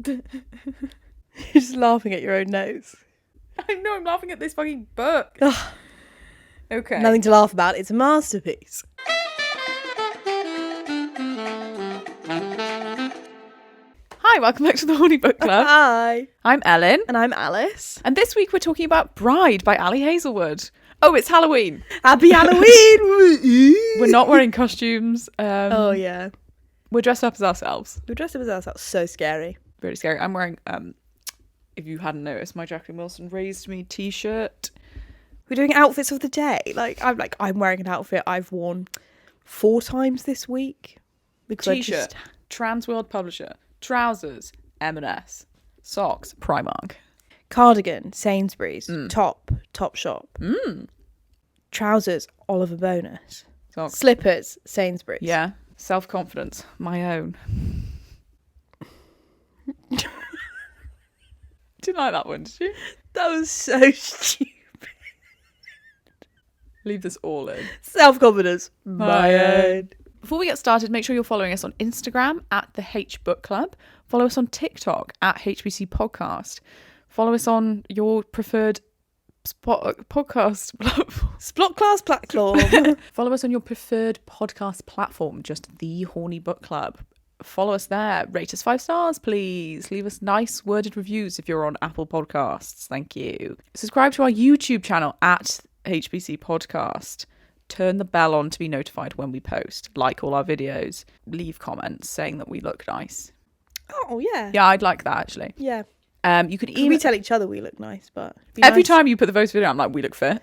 You're just laughing at your own nose. I know, I'm laughing at this fucking book. Okay. Nothing to laugh about. It's a masterpiece. Hi, welcome back to the Horny Book Club. Hi. I'm Ellen. And I'm Alice. And this week we're talking about Bride by Ali Hazelwood. Oh, it's Halloween. Happy Halloween! We're not wearing costumes. Oh, yeah. We're dressed up as ourselves. We're dressed up as ourselves. So scary. Really scary. I'm wearing, if you hadn't noticed, my Jacqueline Wilson Raised Me t-shirt. We're doing outfits of the day. I'm wearing an outfit I've worn 4 times this week. Because T-shirt, Trans World Publisher. Trousers, M&S. Socks, Primark. Cardigan, Sainsbury's. Top shop. Trousers, Oliver Bonus. Socks. Slippers, Sainsbury's. Yeah. Self-confidence, my own. Didn't like that one, did you? That was so stupid. Leave this all in. Self-confidence, my own. Before we get started, make sure you're following us on Instagram at the H Book Club. Follow us on TikTok at HBC Podcast. Follow us on your preferred podcast platform. Splot class platform. Follow us on your preferred podcast platform, just the Horny Book Club. Follow us there. Rate us 5 stars, please. Leave us nice worded reviews if you're on Apple Podcasts. Thank you. Subscribe to our YouTube channel at HBC Podcast. Turn the bell on to be notified when we post. Like all our videos. Leave comments saying that we look nice. Oh, yeah. Yeah, I'd like that, actually. Yeah. You could email... We tell each other we look nice, but... Every time you put the voice video, I'm like, we look fit.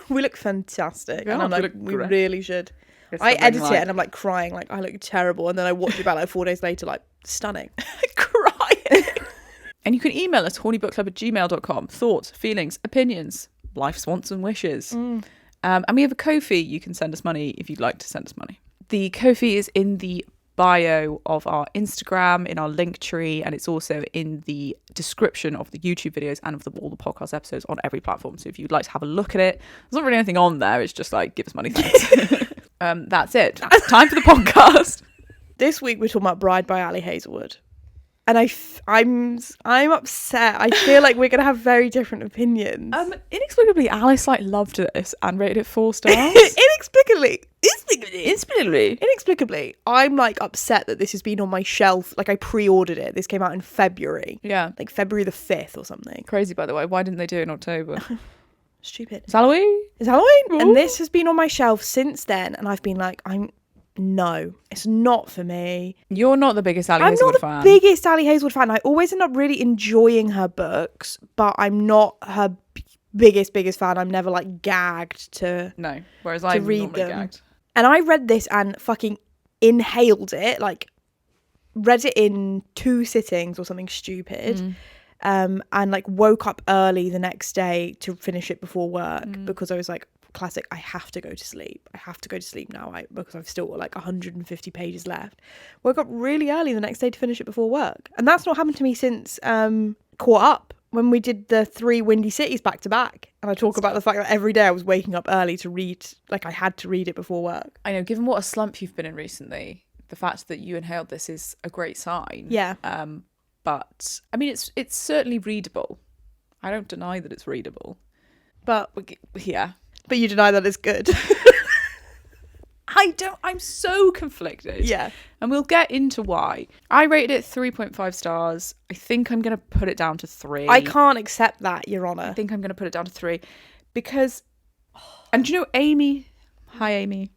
We look fantastic. Yeah, and I'm like, we really should. It's I edit like... it and I'm like crying, like I look terrible. And then I watch it back like 4 days later, like stunning. Crying. And you can email us, hornybookclub@gmail.com. Thoughts, feelings, opinions, life's wants and wishes. And we have a Ko-fi. You can send us money if you'd like to send us money. The Ko-fi is in the bio of our Instagram, in our link tree, and it's also in the description of the YouTube videos and of all the podcast episodes on every platform. So if you'd like to have a look at it, there's not really anything on there. It's just like, give us money, thanks. That's it. Time for the podcast. This week we're talking about Bride by Ali Hazelwood. And I'm upset. I feel like we're going to have very different opinions. Inexplicably, Alice loved this and rated it 4 stars. Inexplicably, I'm upset that this has been on my shelf. I pre-ordered it. This came out in February. Yeah. February the 5th or something. Crazy, by the way. Why didn't they do it in October? Stupid. It's Halloween. Ooh. And this has been on my shelf since then. And I've been no, it's not for me. You're not the biggest Ali Hazelwood fan. I'm not the biggest Ali Hazelwood fan. I always end up really enjoying her books, but I'm not her biggest fan. I'm never gagged to whereas I'm read them. Gagged. And I read this and fucking inhaled it, read it in 2 sittings or something stupid. And woke up early the next day to finish it before work because I was classic, I have to go to sleep. I have to go to sleep now because I've still got 150 pages left. Woke up really early the next day to finish it before work. And that's not happened to me since Caught Up, when we did the 3 Windy Cities back to back. And I talk about the fact that every day I was waking up early to read, I had to read it before work. I know, given what a slump you've been in recently, the fact that you inhaled this is a great sign. Yeah. But I mean, it's certainly readable. I don't deny that it's readable. But yeah. But you deny that it's good. I'm so conflicted. Yeah. And we'll get into why. I rated it 3.5 stars. I think I'm going to put it down to 3. I can't accept that, Your Honour. I think I'm going to put it down to 3 because, and do you know, Amy, hi Amy,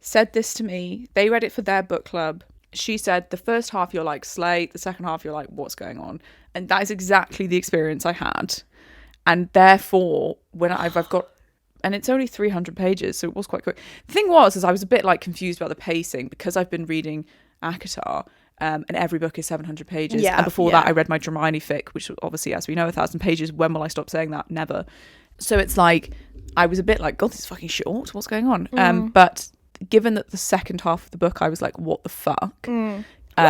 said this to me. They read it for their book club. She said the first half you're slay, the second half you're what's going on? And that is exactly the experience I had. And therefore, when I've got, and it's only 300 pages, so it was quite quick. The thing was, I was a bit confused about the pacing because I've been reading ACOTAR, and every book is 700 pages. Yeah, and before that, I read my H0rny fic, which obviously, as we know, 1,000 pages. When will I stop saying that? Never. So it's I was a bit God, this is fucking short. What's going on? But given that the second half of the book, I was what the fuck? Were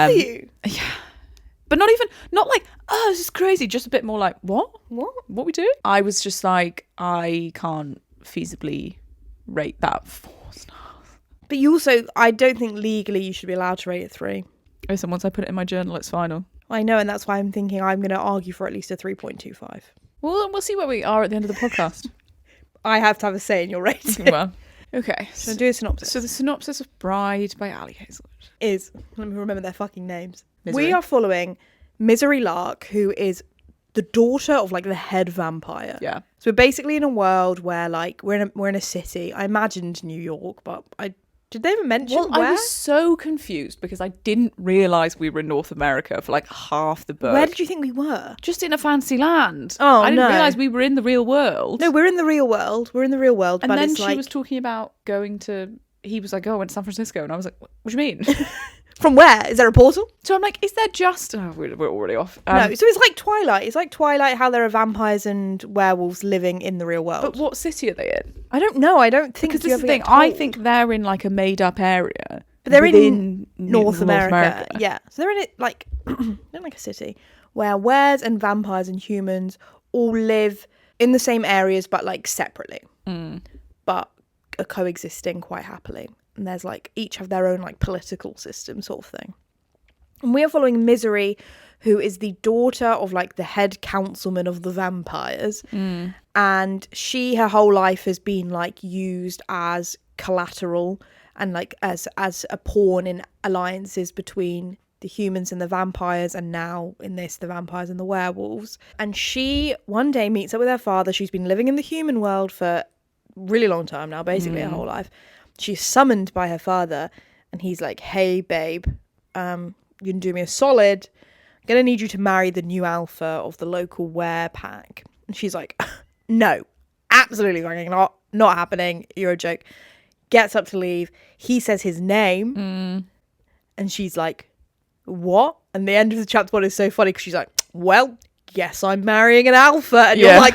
you? Yeah. But not oh, this is crazy. Just a bit more what? What we do? I was just I can't feasibly rate that 4 stars. But you also, I don't think legally you should be allowed to rate it 3. Listen, once I put it in my journal, it's final. I know, and that's why I'm thinking I'm going to argue for at least a 3.25. Well, we'll see where we are at the end of the podcast. I have to have a say in your rating. Well, okay. So do a synopsis. So the synopsis of Bride by Ali Hazelwood is, let me remember their fucking names. Misery. We are following Misery Lark, who is the daughter of like the head vampire. Yeah. So we're basically in a world where like we're in a city. I imagined New York, but did they ever mention where? I was so confused because I didn't realise we were in North America for like half the book. Where did you think we were? Just in a fancy land. Oh, I didn't no. realise we were in the real world. No, we're in the real world. We're in the real world. And but then it's she like... was talking about going to... He was like, oh, I went to San Francisco. And I was like, what do you mean? From where? Is there a portal? So I'm like, is there just... Oh, we're already off. No, so it's like Twilight. It's like Twilight, how there are vampires and werewolves living in the real world. But what city are they in? I don't know. I don't think Because you this is ever the thing. get told. I think they're in like a made-up area. But they're in within North America. Yeah. So they're in it like... they're in like a city where weres and vampires and humans all live in the same areas but like separately. But are coexisting quite happily. And there's like each have their own like political system sort of thing. And we are following Misery, who is the daughter of like the head councilman of the vampires. And she, her whole life has been like used as collateral and like as a pawn in alliances between the humans and the vampires, and now in this the vampires and the werewolves. And she one day meets up with her father. She's been living in the human world for a really long time now, basically her whole life. She's summoned by her father and he's like, hey babe, you can do me a solid. I'm gonna need you to marry the new alpha of the local were pack. And she's like, no, absolutely fucking not happening, you're a joke. Gets up to leave. He says his name and she's like, what? And the end of the chapter one is so funny because she's like, well, guess I'm marrying an alpha. And you're like,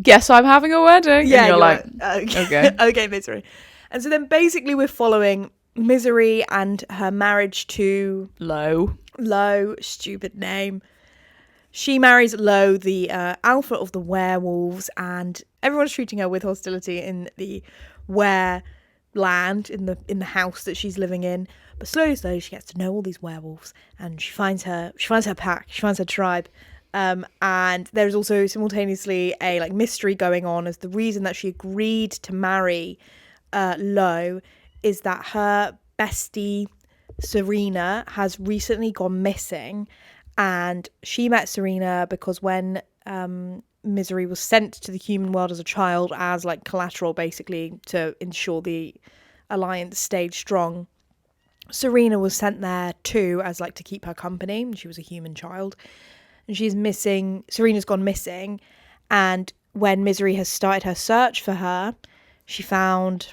guess I'm having a wedding. yeah, and you're like, okay. Okay, Misery. And so then basically we're following Misery and her marriage to Lo, stupid name. She marries Lo, the alpha of the werewolves, and everyone's treating her with hostility in the were land, in the house that she's living in. But slowly she gets to know all these werewolves, and she finds her pack, she finds her tribe. And there's also simultaneously a like mystery going on, as the reason that she agreed to marry Lo is that her bestie Serena has recently gone missing. And she met Serena because when Misery was sent to the human world as a child as like collateral, basically to ensure the alliance stayed strong, Serena was sent there too as like to keep her company. She was a human child. And she's missing. Serena's gone missing. And when Misery has started her search for her, she found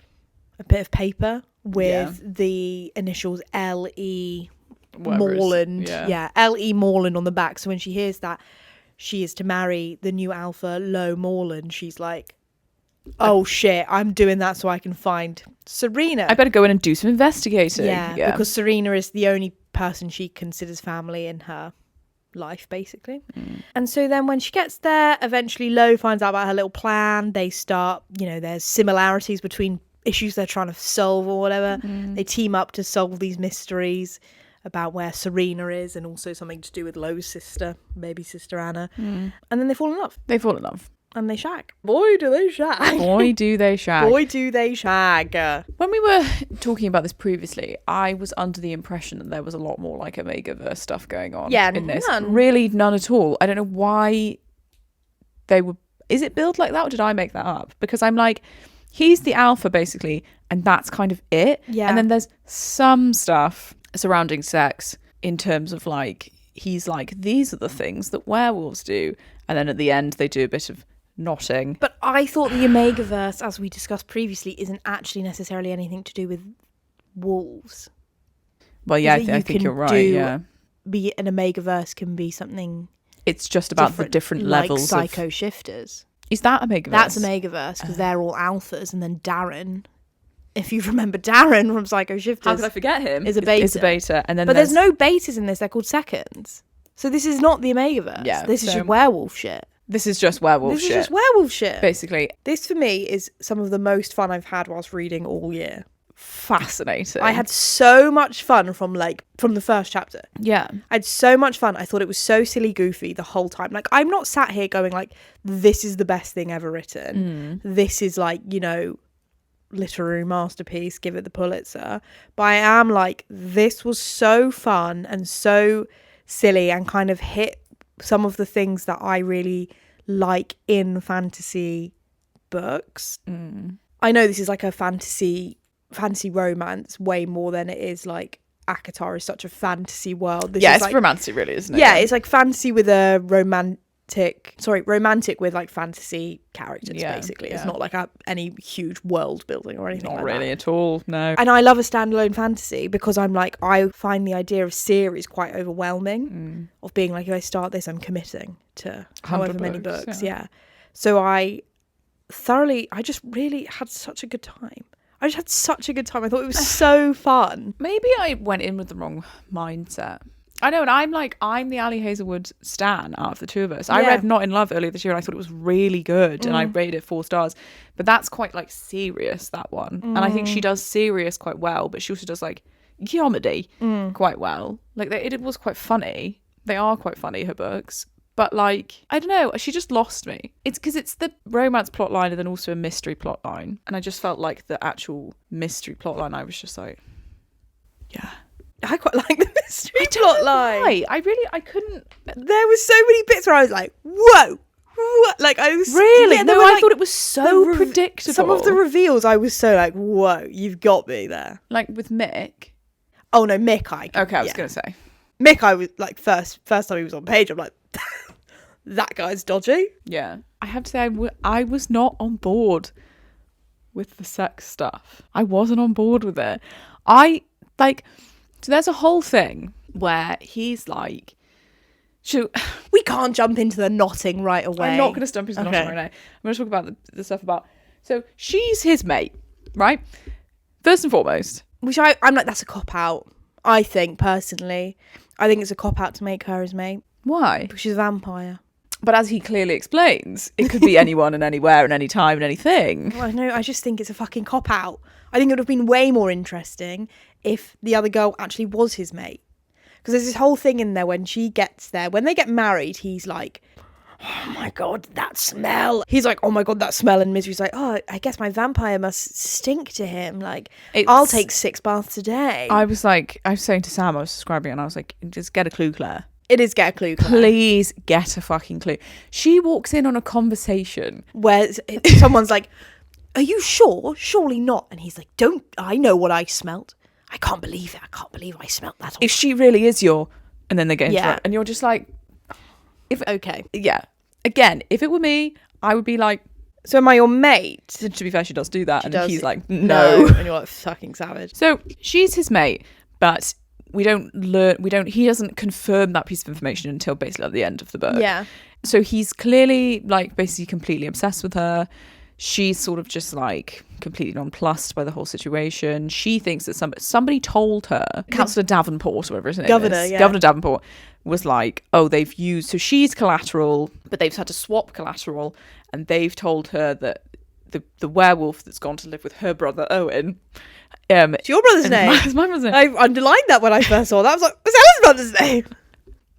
a bit of paper with the initials L.E. Morland. Yeah, L.E. Morland on the back. So when she hears that she is to marry the new alpha, Lo Morland, she's like, oh shit, I'm doing that so I can find Serena. I better go in and do some investigating. Yeah, because Serena is the only person she considers family in her life, basically. And so then when she gets there, eventually Lo finds out about her little plan. They start, there's similarities between issues they're trying to solve or whatever. They team up to solve these mysteries about where Serena is, and also something to do with Lo's sister, baby sister Anna. And then they fall in love. And they shag. Boy, do they shag. Boy, do they shag. Boy, do they shag. When we were talking about this previously, I was under the impression that there was a lot more like Omegaverse stuff going on in this. Really none at all. I don't know why they were... Is it billed like that, or did I make that up? Because I'm like, he's the alpha, basically, and that's kind of it. Yeah. And then there's some stuff surrounding sex in terms of like, he's like, these are the things that werewolves do. And then at the end, they do a bit of knotting. But I thought the Omegaverse, as we discussed previously, isn't actually necessarily anything to do with wolves. Well, yeah, I think you're right. Yeah, be an Omegaverse can be something. It's just about the different levels. Like Psycho Shifters. Is that Omegaverse? That's Omegaverse because they're all alphas, and then Darren, if you remember Darren from Psycho Shifters, how could I forget him? Is a beta. And then, but there's no betas in this. They're called seconds. So this is not the Omegaverse. Yeah, this is just werewolf shit. This is just werewolf shit. This is just werewolf shit. Basically. This, for me, is some of the most fun I've had whilst reading all year. fascinating. I had so much fun from the first chapter. Yeah. I had so much fun. I thought it was so silly goofy the whole time. Like, I'm not sat here going like, this is the best thing ever written. This is like, you know, literary masterpiece, give it the Pulitzer. But I am like, this was so fun and so silly and kind of hit some of the things that I really like in fantasy books. I know this is like a fantasy romance way more than it is like ACOTAR is such a fantasy world. It's like, romantic really, isn't it? Yeah, it's like fantasy with a romantic with like fantasy characters, basically. It's not like any huge world building or anything not like really that. at all, no. And I love a standalone fantasy because I'm like, I find the idea of series quite overwhelming, of being like, if I start this, I'm committing to however many books. Yeah. So I just really had such a good time. I just had such a good time. I thought it was so fun. Maybe I went in with the wrong mindset. I know, and I'm the Ali Hazelwood stan out of the two of us. I read Not in Love earlier this year and I thought it was really good and I rated it 4 stars. But that's quite like serious, that one. And I think she does serious quite well, but she also does like comedy quite well. Like it was quite funny. They are quite funny, her books. But like, I don't know, she just lost me. It's because it's the romance plotline and then also a mystery plotline. And I just felt like the actual mystery plotline, I was just like, yeah. I quite like the mystery plotline. I couldn't. There was so many bits where I was like, whoa. What? Like I was really I like, thought it was so predictable. Some of the reveals I was so like, whoa, you've got me there. Like with Mick. Oh no, Mick I was gonna say Mick, I was like first time he was on page, I'm like, that guy's dodgy. Yeah, I have to say I was not on board with the sex stuff. I wasn't on board with it. So there's a whole thing where he's like, we can't jump into the knotting right away. I'm not going to jump into the knotting right now. I'm going to talk about the stuff about. So she's his mate, right? First and foremost. Which I'm like, that's a cop out. I think personally, it's a cop out to make her his mate. Why? Because she's a vampire. But as he clearly explains, it could be anyone and anywhere and any time and anything. Well, no, I just think it's a fucking cop out. I think it would have been way more interesting if the other girl actually was his mate. Because there's this whole thing in there when she gets there. When they get married, he's like, oh my God, that smell. He's like, oh my God, that smell. And Misery's like, oh, I guess my vampire must stink to him. Like, I'll take 6 baths a day. I was saying to Sam, I was describing it and I was like, just get a clue, Claire. It is get a clue, Claire. Please get a fucking clue. She walks in on a conversation where someone's like, are you sure? Surely not. And he's like, I know what I smelt. I can't believe it. I can't believe I smelt that. If she really is and then they get into it. And you're just like, okay. Yeah. Again, if it were me, I would be like, so am I your mate? To be fair, she does do that. He's like, no. And you're like, fucking savage. So she's his mate, but he doesn't confirm that piece of information until basically at the end of the book. Yeah. So he's clearly like basically completely obsessed with her. She's sort of just like completely nonplussed by the whole situation. She thinks that somebody told her, Councillor Davenport, or whatever his name is. Governor Davenport was like, oh, they've used, so she's collateral, but they've had to swap collateral, and they've told her that the werewolf that's gone to live with her brother Owen. It's your brother's name. It's my brother's name. I underlined that when I first saw that. I was like, what's Ellen's brother's name?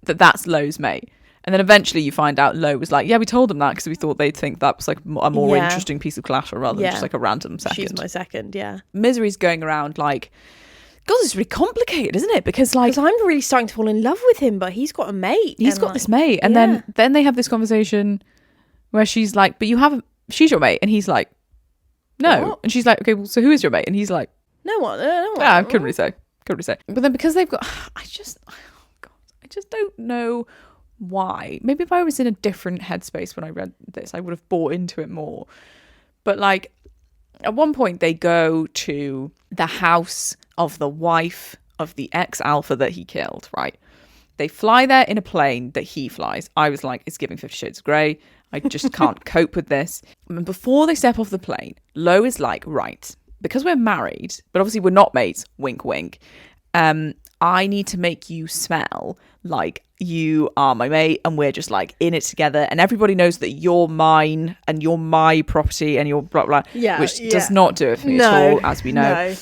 That's Lo's mate. And then eventually you find out Lo was like, yeah, we told them that because we thought they'd think that was like a more interesting piece of collateral rather than just like a random second. She's my second, yeah. Misery's going around like, God, it's really complicated, isn't it? Because like, I'm really starting to fall in love with him, but he's got a mate. He's got this mate. And then they have this conversation where she's like, but she's your mate. And he's like, no. What? And she's like, okay, well, so who is your mate? And he's like, no one. I couldn't really say. But then because they've got, I just don't know why. Maybe if I was in a different headspace when I read this, I would have bought into it more. But like at one point they go to the house of the wife of the ex-alpha that he killed, right? They fly there in a plane that he flies. I was like, it's giving 50 Shades of Grey. I just can't cope with this. And before they step off the plane, Lo is like, right, because we're married, but obviously we're not mates, wink wink, I need to make you smell like you are my mate and we're just like in it together and everybody knows that you're mine and you're my property and you're blah blah, which does not do it for me at all, as we know.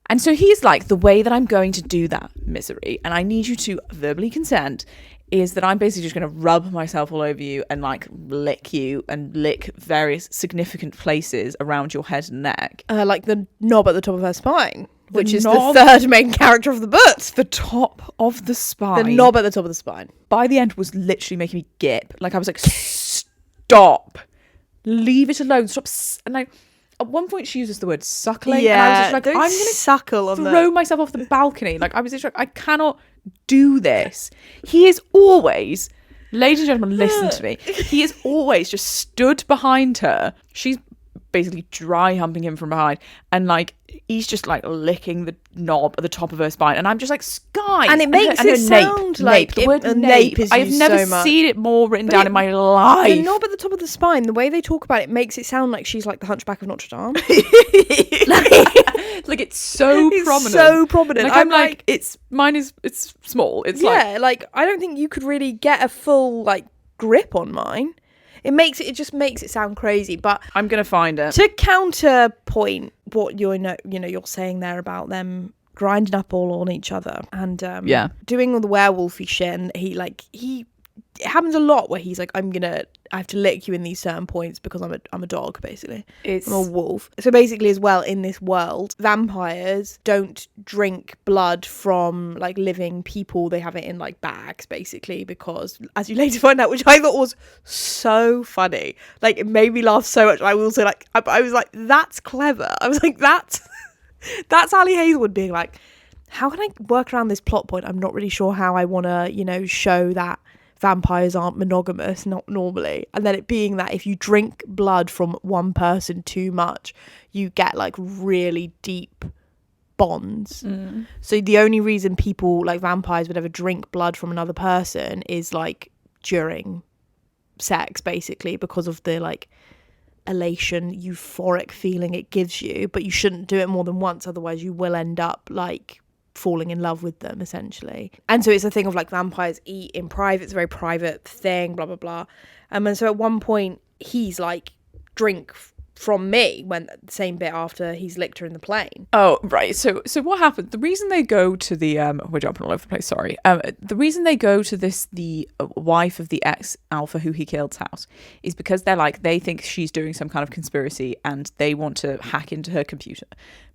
And so he's like, the way that I'm going to do that, Misery, and I need you to verbally consent, is that I'm basically just going to rub myself all over you and like lick you and lick various significant places around your head and neck. Like the knob at the top of her spine, which is the knob- third main character of the book. The top of the spine. The knob at the top of the spine. By the end was literally making me gip. Like I was like, stop. Leave it alone. Stop. And like, at one point she uses the word suckling. Yeah, and I was just like, don't I'm going to suckle on throw myself off the balcony. Like I was just like, I cannot do this. He is always, ladies and gentlemen, listen to me. He is always just stood behind her. She's basically dry humping him from behind, and like he's just like licking the knob at the top of her spine, and I'm just like, Sky. And it makes it sound like the word nape nape. is I've used never so much. seen it more written But down in my life. The knob at the top of the spine, the way they talk about it makes it sound like she's like the Hunchback of Notre Dame. Like it's so prominent. So prominent. Like, I'm like, it's small. It's like I don't think you could really get a full like grip on mine. It just makes it sound crazy. But I'm gonna find it. To counterpoint what you're saying there about them grinding up all on each other and doing all the werewolfy shit, and it happens a lot where he's like, I have to lick you in these certain points because I'm a dog, basically. I'm a wolf. So basically, as well, in this world, vampires don't drink blood from like living people. They have it in like bags, basically, because as you later find out, which I thought was so funny, like it made me laugh so much. I was also like, I was like, that's clever. I was like, that's Ali Hazelwood being like, how can I work around this plot point? I'm not really sure how I want to, show that vampires aren't monogamous, not normally. And then it being that if you drink blood from one person too much, you get like really deep bonds. So the only reason people like vampires would ever drink blood from another person is like during sex, basically, because of the like elation, euphoric feeling it gives you. But you shouldn't do it more than once, otherwise you will end up like falling in love with them, essentially. And so it's a thing of like vampires eat in private. It's a very private thing, blah blah blah. And so at one point he's like, drink from me, when the same bit after he's licked her in the plane. Oh, right. So what happened? The reason they go to the we're jumping all over the place, sorry. The reason they go to the wife of the ex-alpha who he killed's house is because they think she's doing some kind of conspiracy and they want to hack into her computer.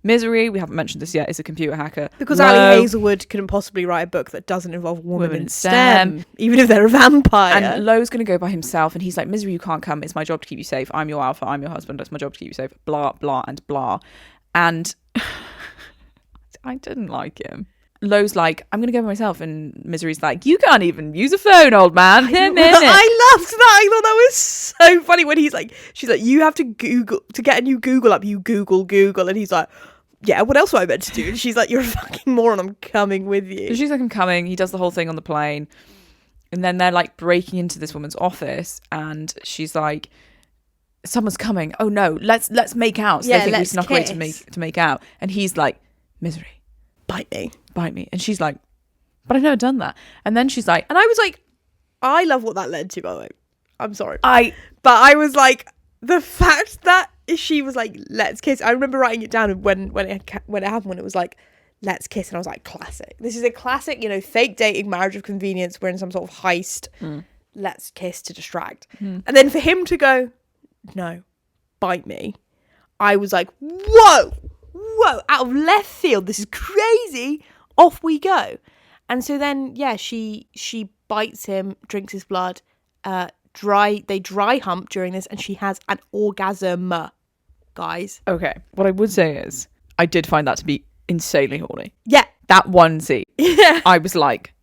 Misery, we haven't mentioned this yet, is a computer hacker. Because Ali Hazelwood couldn't possibly write a book that doesn't involve women in STEM, even if they're a vampire. And Lo's going to go by himself, and he's like, Misery, you can't come. It's my job to keep you safe. I'm your alpha. I'm your husband. It's my job to keep you safe. Blah, blah, and blah. And I didn't like him. Lo's like, I'm going to go by myself. And Misery's like, you can't even use a phone, old man. I loved that. I thought that was so funny when she's like, you have to Google, to get a new Google up, you Google. And he's like, yeah, what else am I meant to do? And she's like, you're a fucking moron, I'm coming with you. So she's like, I'm coming. He does the whole thing on the plane. And then they're like breaking into this woman's office, and she's like, someone's coming. Oh no, let's make out. So they think we snuck away to make out. And he's like, Misery, bite me. And she's like, but I've never done that. And then she's like, and I was like, I love what that led to, by the way. I'm sorry. But I was like, the fact that she was like, let's kiss. I remember writing it down when it happened, when it was like, let's kiss. And I was like, classic. This is a classic, fake dating, marriage of convenience. We're in some sort of heist. Let's kiss to distract. And then for him to go, no, bite me. I was like, whoa, out of left field. This is crazy. Off we go. And so then, yeah, she bites him, drinks his blood, they dry hump during this, and she has an orgasm, guys. Okay, what I would say is I did find that to be insanely horny. Yeah. That one scene. Yeah. I was like,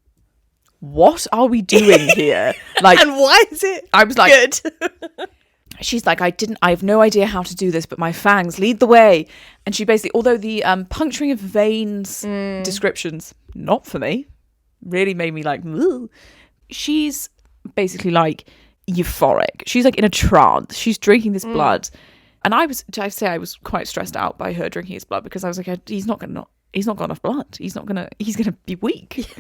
what are we doing here? Like, and why is it I was like, good? She's like, I have no idea how to do this, but my fangs lead the way. And she basically, although the puncturing of veins descriptions, not for me, really made me like, ugh. She's basically like euphoric. She's like in a trance. She's drinking this blood. And I was quite stressed out by her drinking his blood, because I was like, he's not got enough blood. He's gonna be weak.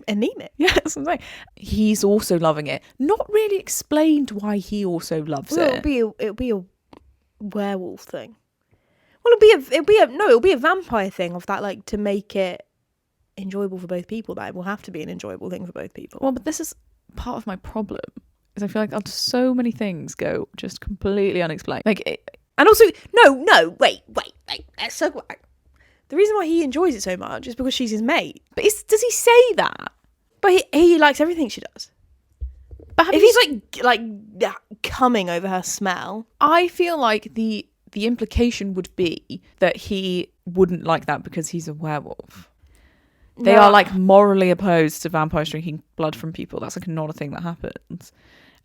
Anemic. Yeah, that's what I'm saying. He's also loving it. Not really explained why he also loves it. It'll be a werewolf thing. Well, it'll be a vampire thing of that, like, to make it enjoyable for both people. That it will have to be an enjoyable thing for both people. Well, but this is part of my problem, is I feel like so many things go just completely unexplained. Like, and also, no, wait. Let's circle back. The reason why he enjoys it so much is because she's his mate. but does he say that? But he likes everything she does. But If he's like coming over her smell, I feel like the implication would be that he wouldn't like that because he's a werewolf. They are like morally opposed to vampires drinking blood from people. That's like not a thing that happens.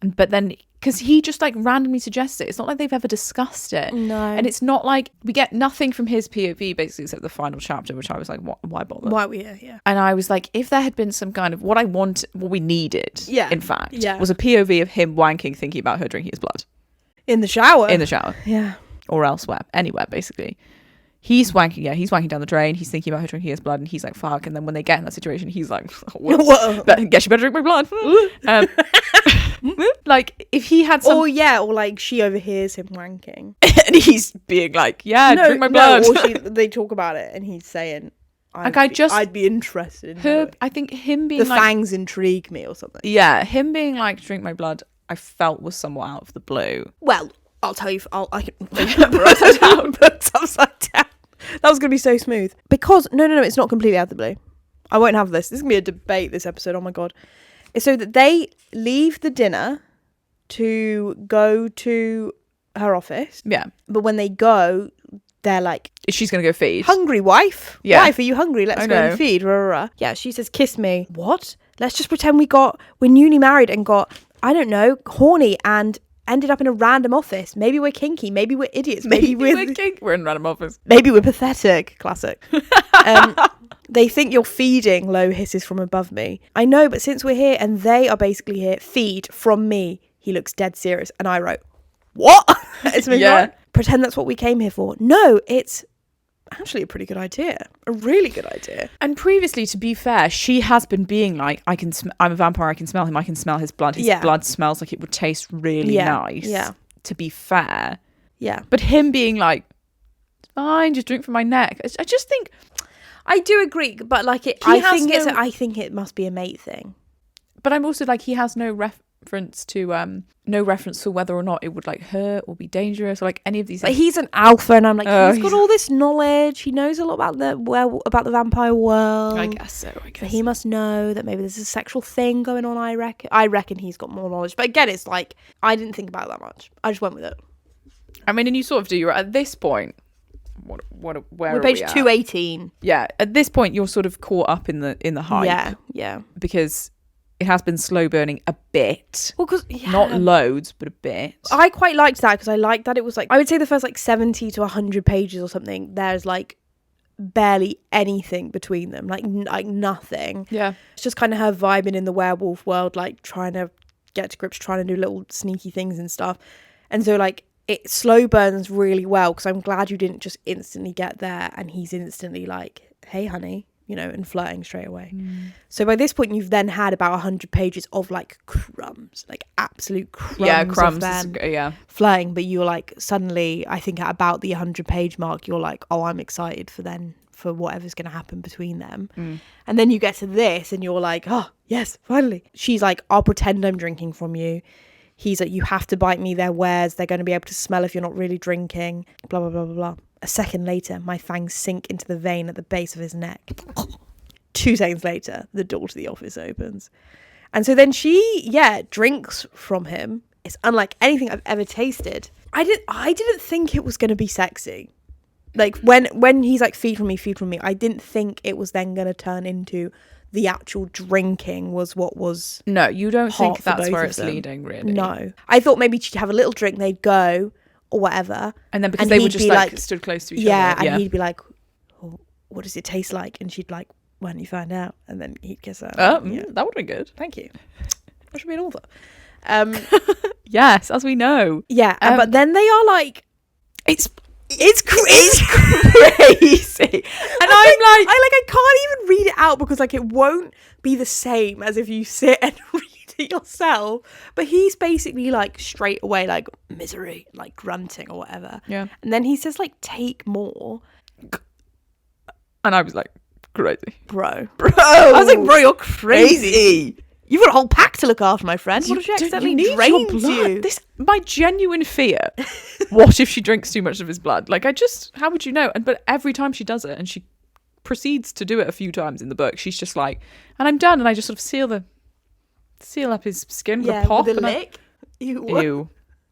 But then, because he just like randomly suggests it, it's not like they've ever discussed it. No. And it's not like we get nothing from his POV basically except the final chapter, which I was like, why bother? Why we here? Yeah. And I was like, if there had been some kind of what we needed, in fact, was a POV of him wanking, thinking about her drinking his blood In the shower. Yeah. Or elsewhere, anywhere, basically. He's wanking down the drain. He's thinking about her drinking his blood, and he's like, fuck. And then when they get in that situation, he's like, Whoa. guess you better drink my blood. Like, if he had some... or like she overhears him wanking. and he's being like, drink my blood. Or they talk about it, and he's saying, I'd be interested in her. I think him being the fangs intrigue me or something. Yeah, him being like, drink my blood, I felt was somewhat out of the blue. Well, I'll tell you, I can remember upside down. That was going to be so smooth. Because, no, it's not completely out of the blue. I won't have this. This is going to be a debate, this episode. Oh my God. It's so that they leave the dinner to go to her office. Yeah. But when they go, they're like... She's going to go feed. Hungry, wife? Yeah. Wife, are you hungry? Let's go and feed. Rah, rah, rah. Yeah, she says, kiss me. What? Let's just pretend we're newly married and got, I don't know, horny and... ended up in a random office. Maybe we're kinky. Maybe we're idiots. Maybe we're kinky. We're in a random office. Maybe we're pathetic. Classic. They think you're feeding, low hisses from above me. I know, but since we're here and they are basically here, feed from me. He looks dead serious. And I wrote, what? It's me. Yeah. Pretend that's what we came here for. No, it's actually a pretty good idea. A really good idea. And previously, to be fair, she has been being like, I'm a vampire, I can smell him, I can smell his blood. His blood smells like it would taste really nice. Yeah. To be fair. Yeah. But him being like, fine, just drink from my neck. I just think... I do agree, but like I think it must be a mate thing. But I'm also like, he has no reference to whether or not it would like hurt or be dangerous or like any of these things. But he's an alpha, and I'm like, he's got all this knowledge. He knows a lot about the vampire world. I guess so. So he must know that maybe there's a sexual thing going on. I reckon he's got more knowledge. But again, it's like I didn't think about it that much. I just went with it. I mean, and you sort of do. You're at this point. Where we're page 218. Yeah, at this point you're sort of caught up in the hype. Yeah. Because it has been slow burning a bit. Well, because not loads, but a bit. I quite liked that because I liked that it was like I would say the first like 70 to 100 pages or something. There's like barely anything between them, like nothing. Yeah, it's just kind of her vibing in the werewolf world, like trying to get to grips, trying to do little sneaky things and stuff. And so like it slow burns really well because I'm glad you didn't just instantly get there and he's instantly like, hey honey, you know, and flirting straight away. So by this point you've then had about 100 pages of like crumbs, like absolute crumbs of them flirting, but you're like suddenly I think at about the 100 page mark you're like, oh, I'm excited for whatever's going to happen between them. And then you get to this and you're like, oh yes, finally. She's like, I'll pretend I'm drinking from you. He's like, you have to bite me, their wares, they're going to be able to smell if you're not really drinking, blah, blah, blah, blah, blah. A second later, my fangs sink into the vein at the base of his neck. 2 seconds later, the door to the office opens. And so then she, drinks from him. It's unlike anything I've ever tasted. I didn't think it was going to be sexy. Like, when he's like, feed from me, I didn't think it was then going to turn into... the actual drinking was what was. No, you don't think that's where it's leading, really? No. I thought maybe she'd have a little drink, they'd go, or whatever. And then because they were just like stood close to each other. Yeah, and he'd be like, oh, what does it taste like? And she'd like, why don't you find out? And then he'd kiss her. That would be good. Thank you. I should be an author. Yes, as we know. Yeah, but then they are like, it's crazy. And I can't even read it out because like it won't be the same as if you sit and read it yourself. But he's basically like straight away like misery, like grunting or whatever. Yeah. And then he says like take more. And I was like, crazy. Bro. I I was like, bro, you're crazy. You've got a whole pack to look after, my friend. What if she accidentally drains you? My genuine fear. What if she drinks too much of his blood? Like, how would you know? But every time she does it, and she proceeds to do it a few times in the book, she's just like, and I'm done. And I just sort of seal up his skin with a pop. With a and lick. Ew.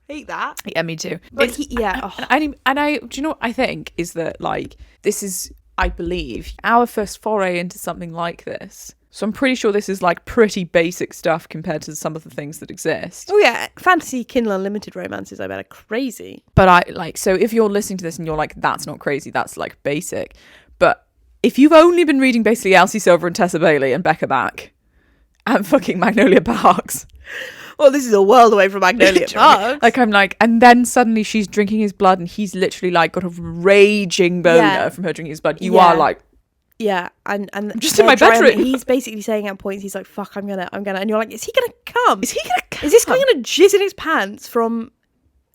Hate that. Yeah, me too. But do you know what I think is that, like, this is, I believe, our first foray into something like this. So I'm pretty sure this is like pretty basic stuff compared to some of the things that exist. Oh yeah, fantasy Kindle Unlimited romances, I bet, are crazy. But so if you're listening to this and you're like, that's not crazy, that's like basic. But if you've only been reading basically Elsie Silver and Tessa Bailey and Becca Back and fucking Magnolia Parks. Well, this is a world away from Magnolia Parks. Like, I'm like, and then suddenly she's drinking his blood and he's literally like got a raging boner from her drinking his blood. You are like, yeah, and I'm just in my bedroom. He's basically saying at points, he's like, fuck, I'm gonna, and you're like, is he gonna come? Is he gonna come? Is this guy gonna jizz in his pants from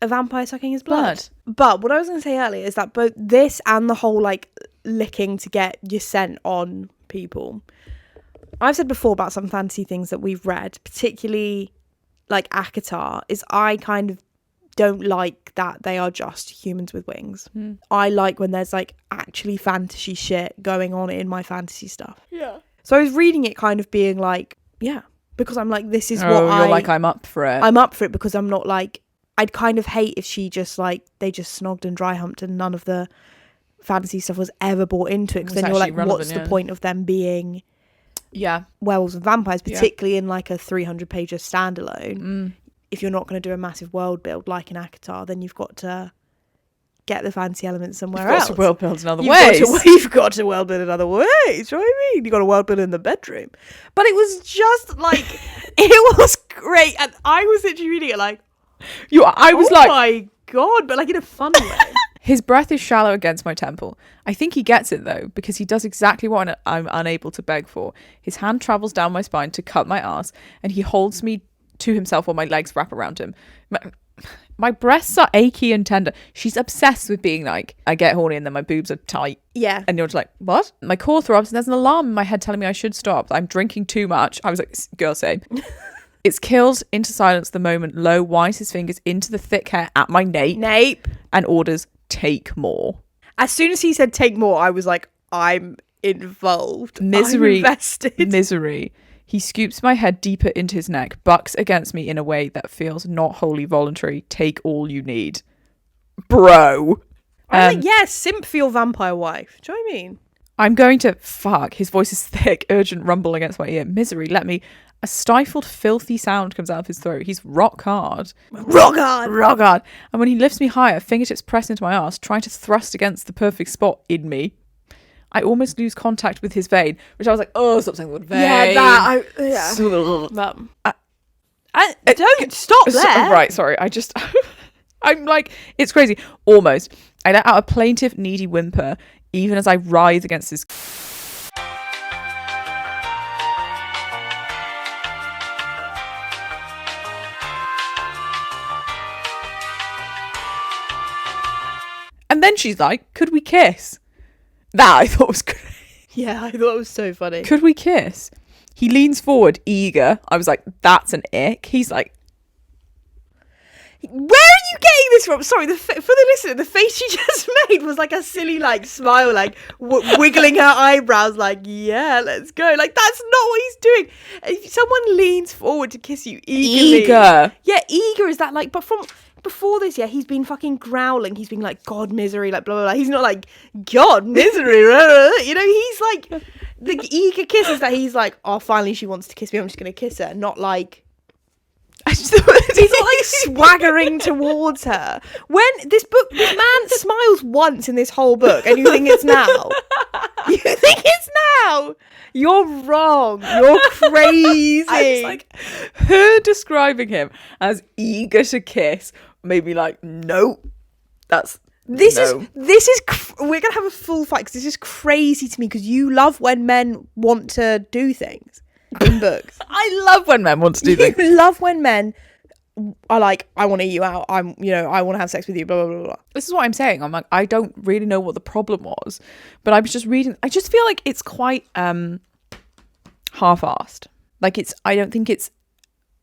a vampire sucking his blood? But what I was gonna say earlier is that both this and the whole like licking to get your scent on people, I've said before about some fantasy things that we've read, particularly like H0rny, is I kind of don't like that they are just humans with wings. I like when there's like actually fantasy shit going on in my fantasy stuff. Yeah. So I was reading it kind of being like, yeah, because I'm like, this is I'm up for it. I'm up for it because I'm not like, I'd kind of hate if she just like, they just snogged and dry humped and none of the fantasy stuff was ever brought into it. Because then you're like, what's the point of them being werewolves and vampires, particularly in like a 300-page standalone? If you're not going to do a massive world build like in H0rny, then you've got to get the fancy elements somewhere else. You've got to world build in other ways. You've got to world build in other ways. Do you know what I mean? You've got to world build in the bedroom. But it was just like, it was great. And I was literally reading it like, oh my God, but like in a fun way. His breath is shallow against my temple. I think he gets it though, because he does exactly what I'm unable to beg for. His hand travels down my spine to cut my ass, and he holds me to himself while my legs wrap around him. My breasts are achy and tender. She's obsessed with being like, I get horny and then my boobs are tight. Yeah. And you're just like, what? My core throbs and there's an alarm in my head telling me I should stop. I'm drinking too much. I was like, girl, same. It's killed into silence the moment Lowe winds his fingers into the thick hair at my nape. And orders, take more. As soon as he said take more, I was like, I'm involved. Misery. I'm invested. Misery. He scoops my head deeper into his neck, bucks against me in a way that feels not wholly voluntary. Take all you need. Bro. I'm like, yes, simp for your vampire wife. Do you know what I mean? I'm going to... Fuck. His voice is thick, urgent rumble against my ear. Misery, let me... A stifled, filthy sound comes out of his throat. He's rock hard. Rock hard. And when he lifts me higher, fingertips press into my arse, trying to thrust against the perfect spot in me. I almost lose contact with his vein, which I was like, oh, stop saying the word vein. Yeah, don't stop there. Right, sorry. I'm like, it's crazy. Almost. I let out a plaintive, needy whimper, even as I writhe against his... And then she's like, could we kiss? That I thought was great. Yeah, I thought it was so funny. Could we kiss? He leans forward, eager. I was like, that's an ick. He's like... Where are you getting this from? Sorry, for the listener, the face she just made was like a silly, like, smile, like, wiggling her eyebrows, like, yeah, let's go. Like, that's not what he's doing. If someone leans forward to kiss you eagerly... Eager. Yeah, eager is that, like, but from... Before this, he's been fucking growling. He's been like, God, misery, like, blah, blah, blah. He's not like, God, misery, you know, he's like, the eager kiss is that he's like, oh, finally she wants to kiss me, I'm just going to kiss her. Not like, he's not like swaggering towards her. When this man smiles once in this whole book and you think it's now. You think it's now. You're wrong. You're crazy. I was like, her describing him as eager to kiss made me like, no, This is we're gonna have a full fight because this is crazy to me because you love when men want to do things. in books. I love when men want to do things. You love when men are like, I want to eat you out. I want to have sex with you. Blah blah blah blah. This is what I'm saying. I'm like, I don't really know what the problem was, but I was just reading. I just feel like it's quite half-assed. Like I don't think it's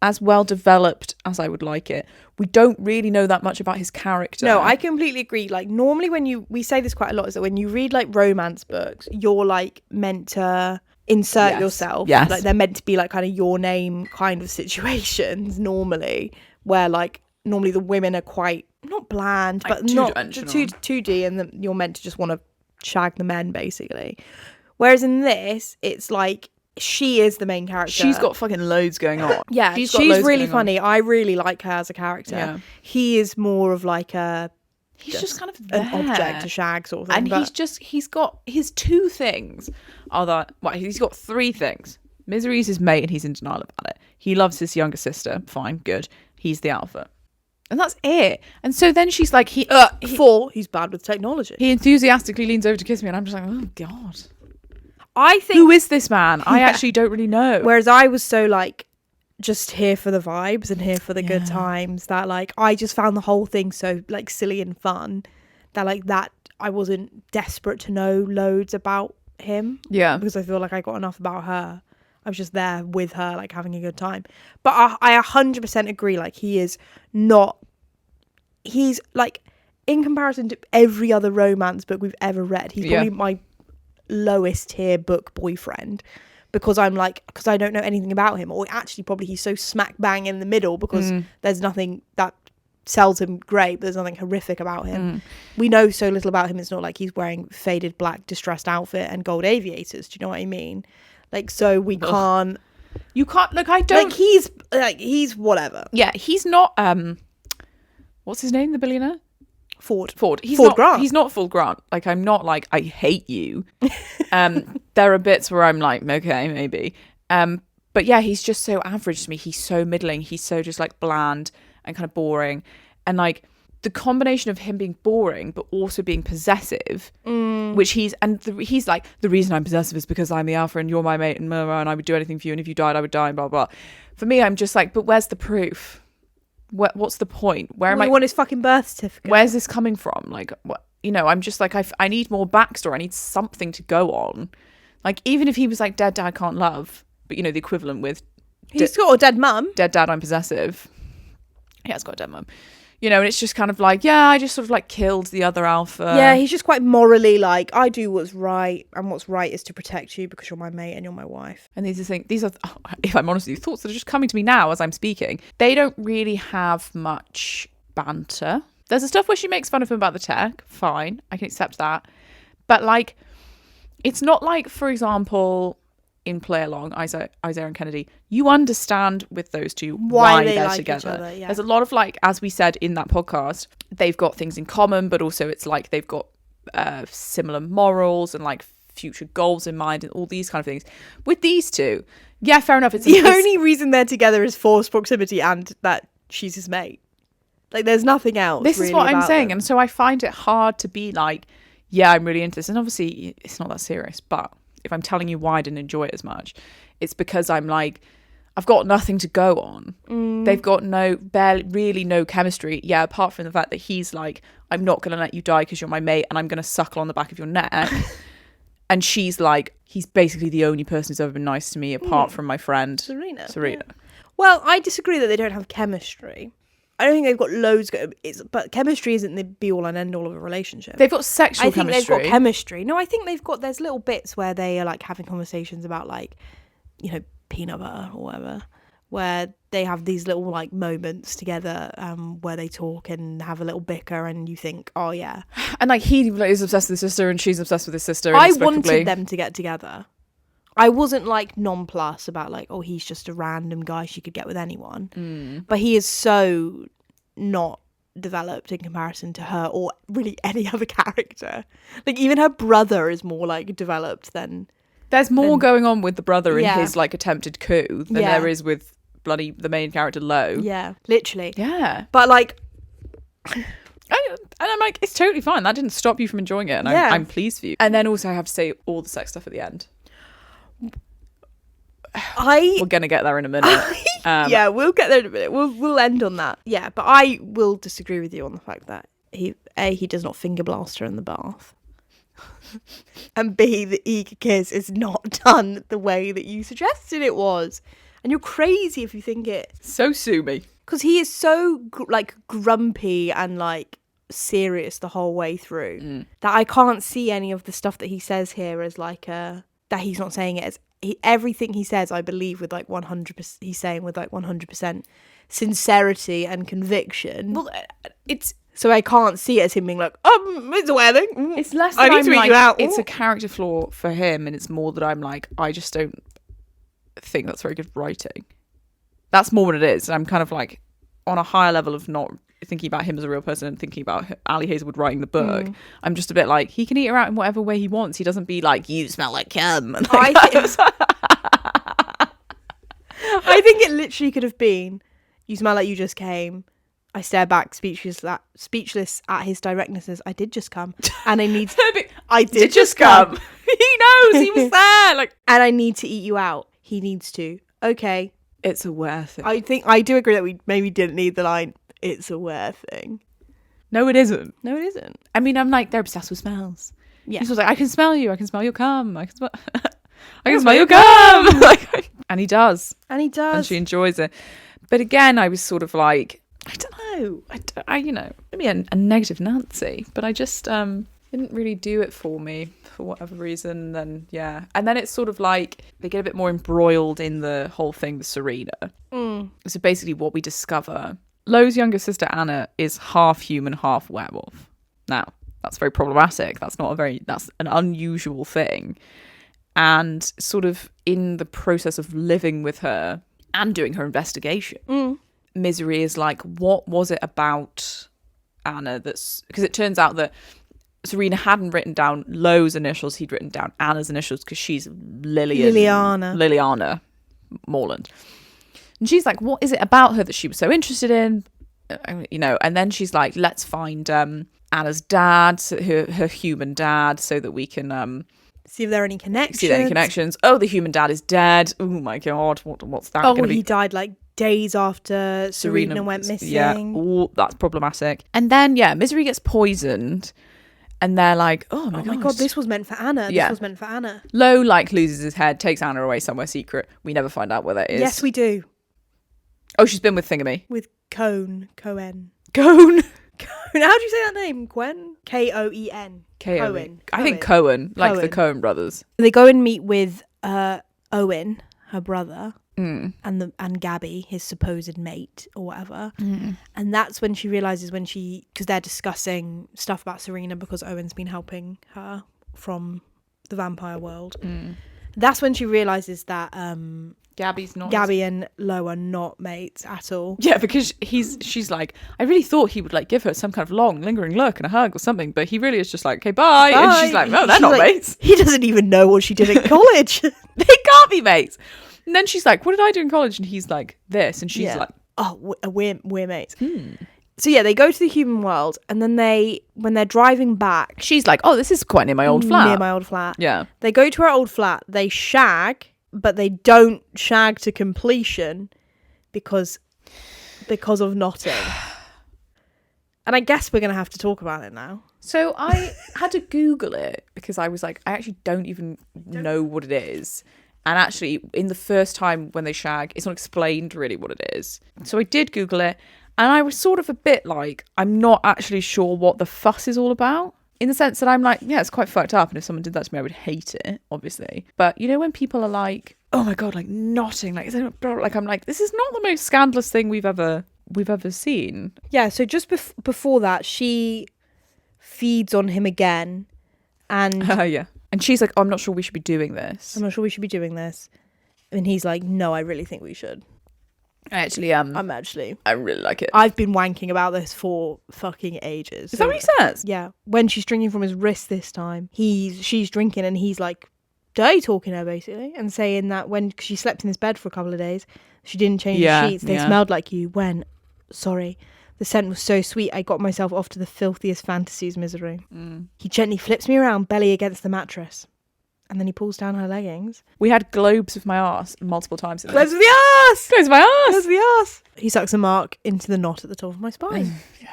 as well developed as I would like it. We don't really know that much about his character. No, I completely agree. Like normally when we say this quite a lot, is that when you read like romance books, you're like meant to insert yourself. Yes. Like they're meant to be like kind of your name kind of situations normally, where like normally the women are quite not bland, like but not 2D, and you're meant to just want to shag the men basically. Whereas in this, it's like she is the main character. She's got fucking loads going on. Yeah, she's really funny. I really like her as a character. Yeah. He is more of like he's just kind of there. An object to shag sort of thing. And he's got his two things are that, well, he's got three things. Misery is his mate and he's in denial about it. He loves his younger sister. Fine, good. He's the alpha. And that's it. And so then she's like, he's bad with technology. He enthusiastically leans over to kiss me and I'm just like, oh God. I think, who is this man? I actually don't really know. Whereas I was so like just here for the vibes and here for the good times, that like I just found the whole thing so like silly and fun that like that I wasn't desperate to know loads about him. Yeah. Because I feel like I got enough about her. I was just there with her, like having a good time. But I 100% agree. Like he's like, in comparison to every other romance book we've ever read, he's probably my lowest tier book boyfriend, because I don't know anything about him, or actually probably he's so smack bang in the middle because there's nothing that sells him great, but there's nothing horrific about him. We know so little about him. It's not like he's wearing faded black distressed outfit and gold aviators. Do you know what I mean? Like, so we can't. You can't. Look, I don't. He's whatever. Yeah, he's not. What's his name? The billionaire. Ford. He's Ford not Grant. He's not full Grant. Like, I'm not like, I hate you. There are bits where I'm like, okay, maybe. But yeah, he's just so average to me. He's so middling. He's so just like bland and kind of boring. And like the combination of him being boring but also being possessive, which he's like, the reason I'm possessive is because I'm the alpha and you're my mate and I would do anything for you, and if you died I would die and blah blah. For me, I'm just like, but where's the proof? What's the point? Where am I? You want his fucking birth certificate? Where's this coming from? Like, what? You know, I'm just like, I need more backstory. I need something to go on. Like, even if he was like, dead dad can't love, but you know, the equivalent with he's got a dead mum. Dead dad, I'm possessive. Yeah, it's got a dead mum. You know, and it's just kind of like, yeah, I just sort of like killed the other alpha. Yeah, he's just quite morally like, I do what's right, and what's right is to protect you because you're my mate and you're my wife. And these are, if I'm honest with you, thoughts that are just coming to me now as I'm speaking. They don't really have much banter. There's the stuff where she makes fun of him about the tech. Fine, I can accept that. But like, it's not like, for example, in Play Along, Isaiah and Kennedy, you understand with those two why they're like together. Each other, yeah. There's a lot of like, as we said in that podcast, they've got things in common, but also it's like they've got similar morals and like future goals in mind and all these kind of things. With these two, yeah, fair enough. It's the only reason they're together is forced proximity and that she's his mate. Like, there's nothing else. This really is what I'm saying, them. And so I find it hard to be like, yeah, I'm really into this, and obviously it's not that serious, but if I'm telling you why I didn't enjoy it as much, it's because I'm like, I've got nothing to go on. They've got barely no chemistry. Yeah, apart from the fact that he's like, I'm not going to let you die because you're my mate and I'm going to suckle on the back of your neck. And she's like, he's basically the only person who's ever been nice to me apart from my friend Serena. Yeah. Well, I disagree that they don't have chemistry. I don't think they've got loads. But chemistry isn't the be all and end all of a relationship. They've got sexual chemistry. I think they've got chemistry. No, I think there's little bits where they are like having conversations about like, you know, peanut butter or whatever, where they have these little like moments together where they talk and have a little bicker, and you think, oh yeah. And like he is obsessed with his sister and she's obsessed with his sister. I wanted them to get together. I wasn't like nonplussed about like, oh, he's just a random guy she could get with anyone. But he is so not developed in comparison to her or really any other character. Like, even her brother is more like developed than... There's more going on with the brother in his like attempted coup than there is with bloody the main character Lo. Yeah, literally. Yeah. But like... And I'm like, it's totally fine. That didn't stop you from enjoying it. And I'm pleased for you. And then also I have to say all the sex stuff at the end. we're gonna get there in a minute. Yeah, we'll get there in a minute. We'll end on that. Yeah, but I will disagree with you on the fact that he does not finger blast her in the bath. And B, the eager kiss is not done the way that you suggested it was. And you're crazy if you think it. So sue me. Because he is so grumpy and like serious the whole way through that I can't see any of the stuff that he says here as like that he's not saying it as everything he says I believe with like 100%. He's saying with like 100% sincerity and conviction. Well, it's. So I can't see it as him being like, it's a wedding. It's less I that need I'm to eat like, you out. it's a character flaw for him, and it's more that I'm like, I just don't think that's very good writing. That's more what it is. And I'm kind of like on a higher level of not thinking about him as a real person and thinking about Ali Hazelwood writing the book. I'm just a bit like, he can eat her out in whatever way he wants. He doesn't be like, you smell like cum. I think it literally could have been, you smell like you just came. I stare back, speechless at his directness as I did just come, and I need. I did just come. He knows he was there. Like, and I need to eat you out. He needs to. Okay, it's a wear thing. I think I do agree that we maybe didn't need the line. It's a wear thing. No, it isn't. No, it isn't. I mean, I'm like, they're obsessed with smells. Yeah. He's like, I can smell you. I can smell your cum. I can smell. I can smell your cum. Like, and he does. And he does. And she enjoys it. But again, I was sort of like, I don't know. I you know, maybe a negative Nancy, but I just didn't really do it for me for whatever reason. Then yeah, and then it's sort of like they get a bit more embroiled in the whole thing with Serena. So basically, what we discover, Lo's younger sister Anna is half human, half werewolf. Now that's very problematic. That's an unusual thing, and sort of in the process of living with her and doing her investigation. Misery is like, what was it about Anna that's, because it turns out that Serena hadn't written down Lo's initials, he'd written down Anna's initials because she's Liliana Morland, and she's like, what is it about her that she was so interested in, you know? And then she's like, let's find Anna's dad, her human dad, so that we can see if there are any connections. Oh, the human dad is dead. Oh my god, what's that going to be? He died like days after Serena went missing. Yeah, that's problematic. And then Misery gets poisoned, and they're like, oh my god, this was meant for Anna. This was meant for Anna. Lo like loses his head, takes Anna away somewhere secret. We never find out where that is. Yes, we do. Oh, she's been with Thingamy. With Cohen. How do you say that name? Cohen? Koen. Cohen. I think Cohen, like the Cohen brothers. They go and meet with Owen, her brother, and Gabby, his supposed mate or whatever. And that's when she realizes, because they're discussing stuff about Serena because Owen's been helping her from the vampire world. That's when she realizes that Gabby and Lo are not mates at all. Yeah, because she's like, I really thought he would like give her some kind of long lingering look and a hug or something, but he really is just like, okay, bye. And she's like, no, they're not mates. He doesn't even know what she did at college. They can't be mates. And then she's like, what did I do in college? And he's like, this. And she's like, oh, we're mates. So yeah, they go to the human world, and then when they're driving back, she's like, oh, this is quite near my old flat. Near my old flat. Yeah. They go to her old flat, they shag, but they don't shag to completion because of Notting. And I guess we're going to have to talk about it now. So I had to Google it because I was like, I actually don't even know what it is. And actually, in the first time when they shag, it's not explained really what it is. So I did Google it, and I was sort of a bit like, I'm not actually sure what the fuss is all about. In the sense that I'm like, yeah, it's quite fucked up, and if someone did that to me, I would hate it, obviously. But you know when people are like, oh my god, like Notting, like I'm like, this is not the most scandalous thing we've ever seen. Yeah. So just before that, she feeds on him again, and and she's like, oh, I'm not sure we should be doing this. And he's like, no, I really think we should. I really like it. I've been wanking about this for fucking ages. Is that what he says? Yeah. When she's drinking from his wrist this time, she's drinking and he's like dirty talking her basically and saying that when she slept in this bed for a couple of days, she didn't change the sheets. They smelled like you sorry. The scent was so sweet, I got myself off to the filthiest fantasies, Misery. He gently flips me around, belly against the mattress. And then he pulls down her leggings. We had globes of my arse multiple times. Globes of the arse! Globes of my arse! Globes of the arse! He sucks a mark into the knot at the top of my spine. Yeah.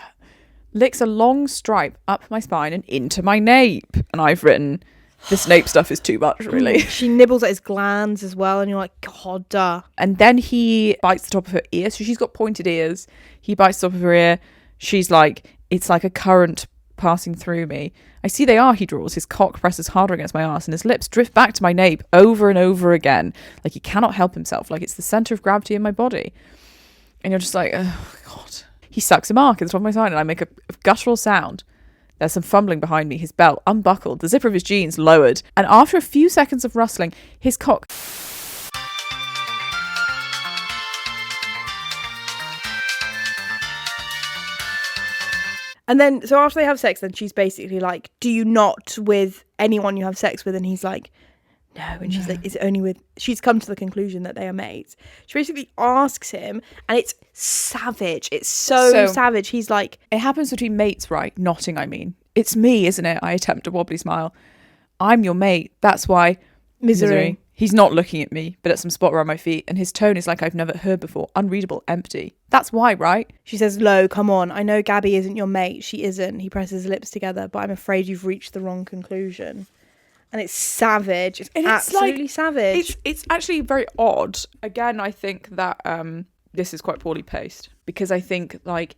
Licks a long stripe up my spine and into my nape. And I've written, this nape stuff is too much, really. She nibbles at his glands as well, and you're like, God, duh. And then he bites the top of her ear. So she's got pointed ears. He bites the top of her ear. She's like, it's like a current passing through me. I see they are, he draws. His cock presses harder against my arse and his lips drift back to my nape over and over again. Like he cannot help himself. Like it's the centre of gravity in my body. And you're just like, oh, God. He sucks a mark at the top of my spine and I make a guttural sound. There's some fumbling behind me. His belt unbuckled, the zipper of his jeans lowered. And after a few seconds of rustling, his cock... And then, so after they have sex, then she's basically like, do you not with anyone you have sex with? And he's like, no. And she's like, is it only with... She's come to the conclusion that they are mates. She basically asks him, and it's savage. It's so savage. He's like... It happens between mates, right? Knotting, I mean. It's me, isn't it? I attempt a wobbly smile. I'm your mate. That's why... Misery. He's not looking at me, but at some spot around my feet, and his tone is like I've never heard before. Unreadable, empty. That's why, right? She says, Lo, come on. I know Gabby isn't your mate. She isn't. He presses his lips together, but I'm afraid you've reached the wrong conclusion. And it's savage. It's absolutely savage. It's actually very odd. Again, I think that this is quite poorly paced, because I think like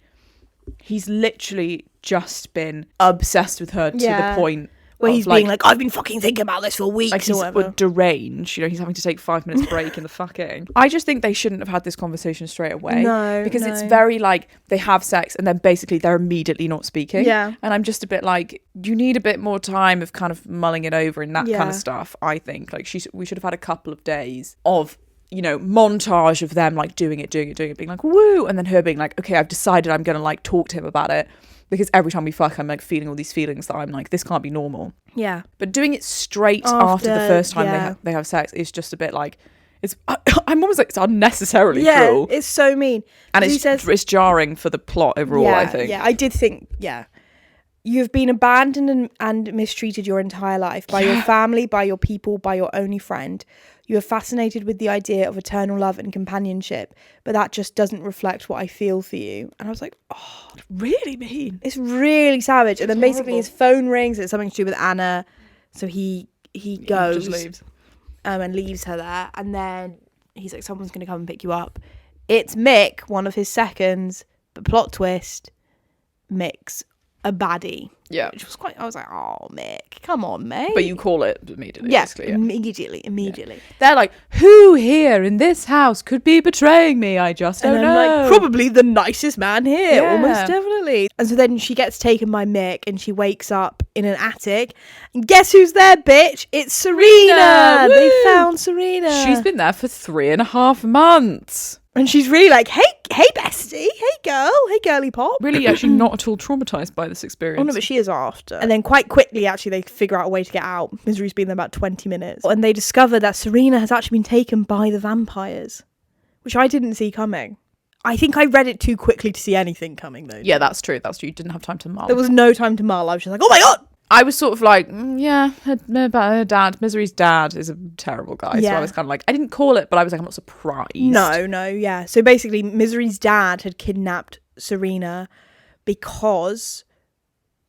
he's literally just been obsessed with her to the point where he's being like, I've been fucking thinking about this for weeks. Like he's or whatever. deranged, you know, he's having to take 5 minutes break in the fucking... I just think they shouldn't have had this conversation straight away. No, because it's very like, they have sex and then basically they're immediately not speaking. Yeah. And I'm just a bit like, you need a bit more time of kind of mulling it over and that kind of stuff, I think. Like we should have had a couple of days of, you know, montage of them like doing it, being like, woo, and then her being like, okay, I've decided I'm going to like talk to him about it. Because every time we fuck, I'm like feeling all these feelings that I'm like, this can't be normal. Yeah. But doing it straight after the first time they have sex is just a bit like, I'm almost like, it's unnecessarily cruel. Yeah, it's so mean. And it's jarring for the plot overall, I think. Yeah, I did think, you've been abandoned and mistreated your entire life by your family, by your people, by your only friend. You are fascinated with the idea of eternal love and companionship, but that just doesn't reflect what I feel for you. And I was like, oh, really mean. It's really savage. And then basically horrible. his phone rings. It's something to do with Anna. So he goes just leaves. And leaves her there. And then he's like, someone's going to come and pick you up. It's Mick, one of his seconds. But plot twist, Mick's a baddie. Yeah. Which was I was like, oh, Mick, come on, mate. But you call it immediately. Yeah, basically, immediately. Yeah. They're like, who here in this house could be betraying me? I just don't know. Like, probably the nicest man here, almost definitely. And so then she gets taken by Mick and she wakes up in an attic. And guess who's there, bitch? It's Serena. They found Serena. She's been there for 3.5 months. And she's really like, hey, bestie, hey girly pop. Really, actually not at all traumatised by this experience. Oh no, but she is after. And then quite quickly, actually, they figure out a way to get out. Misery's been there about 20 minutes. And they discover that Serena has actually been taken by the vampires, which I didn't see coming. I think I read it too quickly to see anything coming, though. Yeah, that's true. You didn't have time to mull. There was no time to mull. I was just like, oh my God! I was sort of like, her dad, Misery's dad is a terrible guy. Yeah. So I was kind of like, I didn't call it, but I was like, I'm not surprised. No, yeah. So basically, Misery's dad had kidnapped Serena because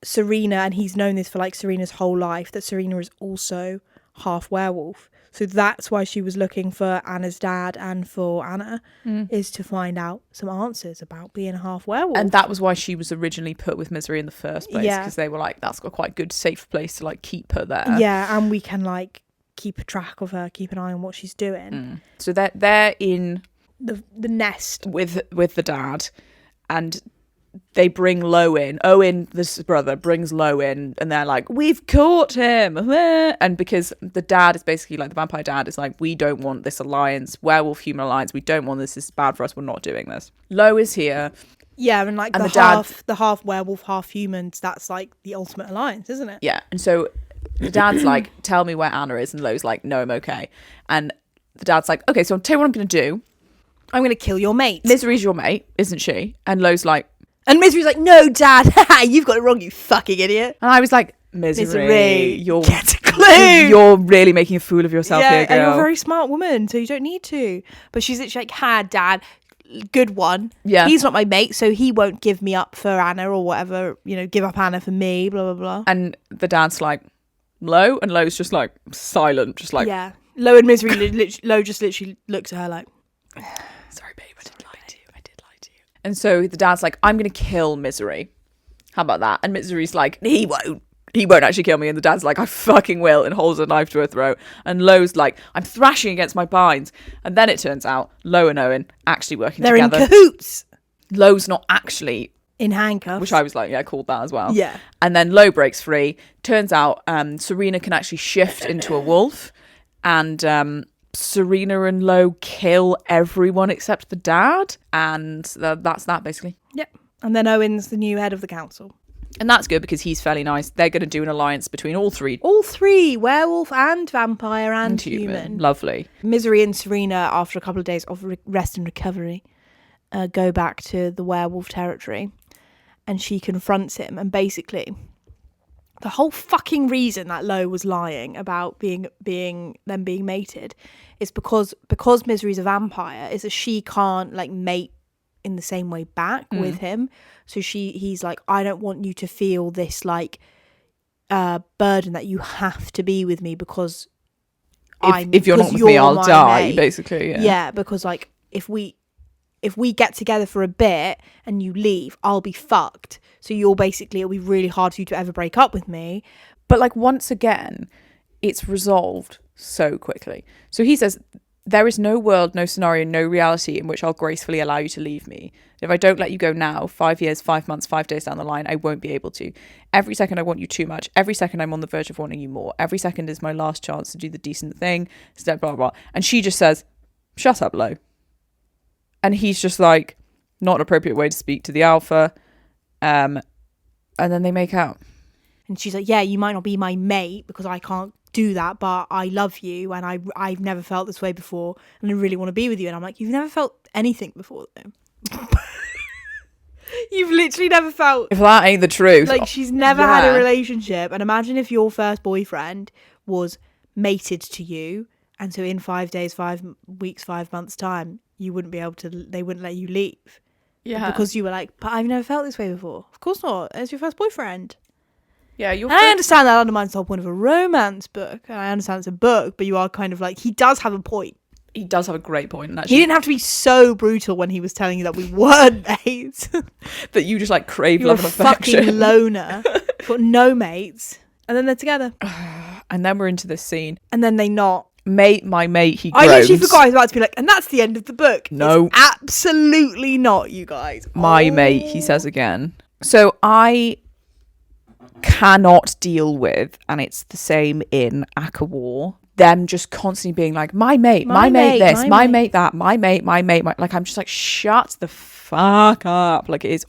Serena, and he's known this for like Serena's whole life, that Serena is also half werewolf. So that's why she was looking for Anna's dad and for Anna, is to find out some answers about being a half werewolf. And that was why she was originally put with Misery in the first place, because they were like, that's got quite a good safe place to like keep her there. Yeah, and we can like keep track of her, keep an eye on what she's doing. So they're in the nest with the dad, and they bring Lo in. Owen, this brother, brings Lo in, and they're like, we've caught him. And because the dad is basically like, the vampire dad is like, we don't want this alliance, werewolf-human alliance. We don't want this. This is bad for us. We're not doing this. Lo is here. Yeah, and like the half werewolf, half humans, that's like the ultimate alliance, isn't it? Yeah. And so the dad's like, tell me where Anna is. And Lo's like, no, I'm okay. And the dad's like, okay, so I'll tell you what I'm going to do. I'm going to kill your mate. Misery's your mate, isn't she? And Lo's like... And Misery's like, no, Dad, you've got it wrong, you fucking idiot. And I was like, Misery. You're get a clue. You're really making a fool of yourself here, girl. And you're a very smart woman, so you don't need to. But she's literally like, Dad, good one. Yeah. He's not my mate, so he won't give me up for Anna or whatever, give up Anna for me, blah, blah, blah. And the dad's like, Lo? And Lo's just like silent, just like... Yeah. Lo and Misery, Lo just literally looks at her like... Sorry, babe, I did lie to you. And so the dad's like, I'm going to kill Misery. How about that? And Misery's like, he won't actually kill me. And the dad's like, I fucking will, and holds a knife to her throat. And Lo's like, I'm thrashing against my binds. And then it turns out Lo and Owen actually working together. They're in cahoots. Lo's not actually in handcuffs, which I was like, yeah, called that as well. Yeah. And then Lo breaks free. Turns out Serena can actually shift into a wolf, and Serena and Lo kill everyone except the dad, and that's that basically. Yep. And then Owen's the new head of the council. And that's good because he's fairly nice. They're going to do an alliance between all three. All three, werewolf and vampire and human. Lovely. Misery and Serena, after a couple of days of rest and recovery, go back to the werewolf territory. And she confronts him. And basically, the whole fucking reason that Lo was lying about being mated is because Misery's a vampire, is that she can't like mate in the same way back with him. So he's like, I don't want you to feel this like burden that you have to be with me because if you're not with me, I'll die. Mate. Basically, yeah. Because like if we get together for a bit and you leave, I'll be fucked. So it'll be really hard for you to ever break up with me. But like once again, it's resolved so quickly. So he says, there is no world, no scenario, no reality in which I'll gracefully allow you to leave me. If I don't let you go now, 5 years, 5 months, 5 days down the line, I won't be able to. Every second I want you too much. Every second I'm on the verge of wanting you more. Every second is my last chance to do the decent thing. Blah, blah, blah. And she just says, shut up, Lo. And he's just like, not an appropriate way to speak to the alpha. And then they make out. And she's like, yeah, you might not be my mate because I can't do that, but I love you and I've never felt this way before and I really want to be with you. And I'm like, you've never felt anything before though. You've literally never felt... If that ain't the truth. Like, she's never had a relationship. And imagine if your first boyfriend was mated to you, and so in 5 days, 5 weeks, 5 months time, you wouldn't be able to... They wouldn't let you leave. Yeah. Because you were like, but I've never felt this way before. Of course not. It's your first boyfriend. Yeah, I understand that undermines the whole point of a romance book. And I understand it's a book, but you are kind of like... He does have a point. He does have a great point. And actually, he didn't have to be so brutal when he was telling you that we weren't mates. That you just like crave You're love and affection. You're a fucking loner. Got no mates. And then they're together. And then we're into this scene. And then they not. My mate, he groans. I literally forgot I was about to be like, and that's the end of the book. No. It's absolutely not, you guys. My mate, he says again. So I cannot deal with, and it's the same in Aka War, them just constantly being like, my mate this, my mate that, my mate, like, I'm just like, shut the fuck up. Like, it is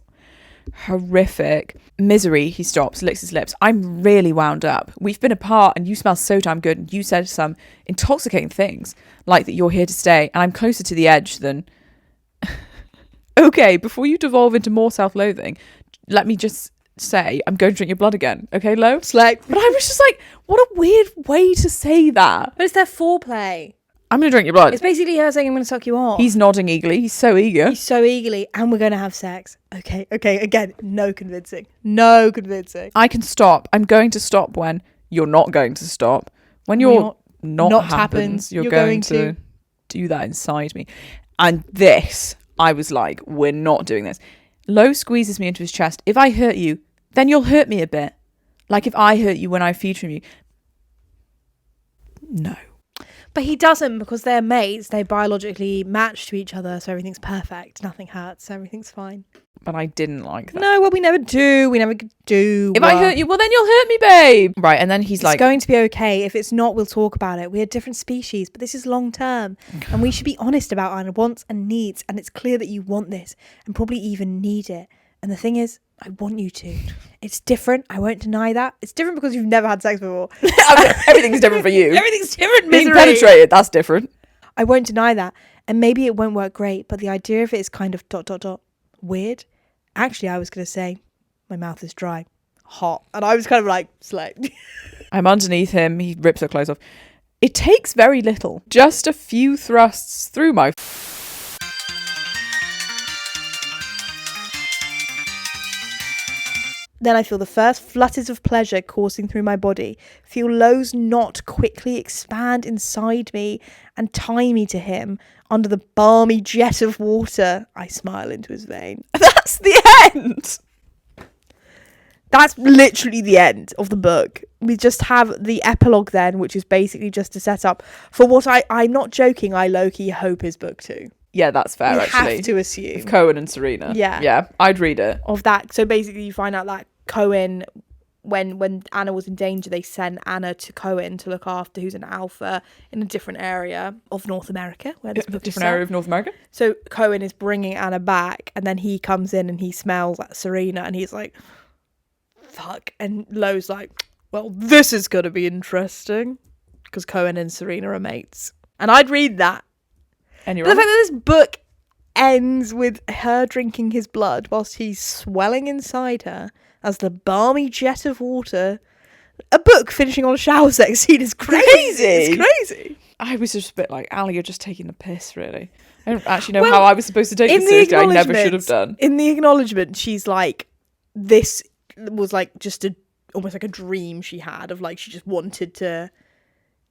horrific. Misery, he stops, licks his lips. I'm really wound up. We've been apart and you smell so damn good. And you said some intoxicating things, like that you're here to stay and I'm closer to the edge than... Okay, before you devolve into more self-loathing, let me just say I'm going to drink your blood again. Okay, Lo? It's like... But I was just like, what a weird way to say that. But it's their foreplay. I'm going to drink your blood. It's basically her saying I'm going to suck you off. He's nodding eagerly. He's so eager. And we're going to have sex. Okay. Again, no convincing. I can stop. I'm going to stop when you're not going to stop. When you're not happens, you're going to do that inside me. And this, I was like, we're not doing this. Lo squeezes me into his chest. If I hurt you, then you'll hurt me a bit. Like if I hurt you when I feed from you. No. But he doesn't, because they're mates. They biologically match to each other, so everything's perfect. Nothing hurts. Everything's fine. But I didn't like that. No, well, we never do. If I hurt you, well, then you'll hurt me, babe. Right, and then he's like... It's going to be okay. If it's not, we'll talk about it. We are different species, but this is long term. And we should be honest about our wants and needs. And it's clear that you want this and probably even need it. And the thing is, I want you to. It's different. I won't deny that. It's different because you've never had sex before. Everything's different for you. Everything's different, Being penetrated, that's different. I won't deny that. And maybe it won't work great, but the idea of it is kind of ... weird. Actually, I was going to say, my mouth is dry. hot. And I was kind of like, slay. I'm underneath him. He rips her clothes off. It takes very little. Just a few thrusts through my... Then I feel the first flutters of pleasure coursing through my body. Feel Lo's knot quickly expand inside me and tie me to him under the balmy jet of water. I smile into his vein. That's the end! That's literally the end of the book. We just have the epilogue then, which is basically just to set up for what I'm not joking, I low-key hope is book 2. Yeah, that's fair, we actually. Have to assume. Of Cohen and Serena. Yeah. Yeah, I'd read it. Of that. So basically you find out that Cohen, when Anna was in danger, they sent Anna to Cohen to look after, who's an alpha in a different area of North America. Where this book different area of North America? So Cohen is bringing Anna back, and then he comes in and he smells at Serena, and he's like, fuck. And Lo's like, well, this is going to be interesting. Because Cohen and Serena are mates. And I'd read that. And the fact that this book ends with her drinking his blood whilst he's swelling inside her as the balmy jet of water. A book finishing on a shower sex scene is crazy. It's crazy. I was just a bit like, Ali, you're just taking the piss, really. I don't actually know how I was supposed to take this seriously. I never should have done. In the acknowledgement, she's like, this was like just almost like a dream she had of like, she just wanted to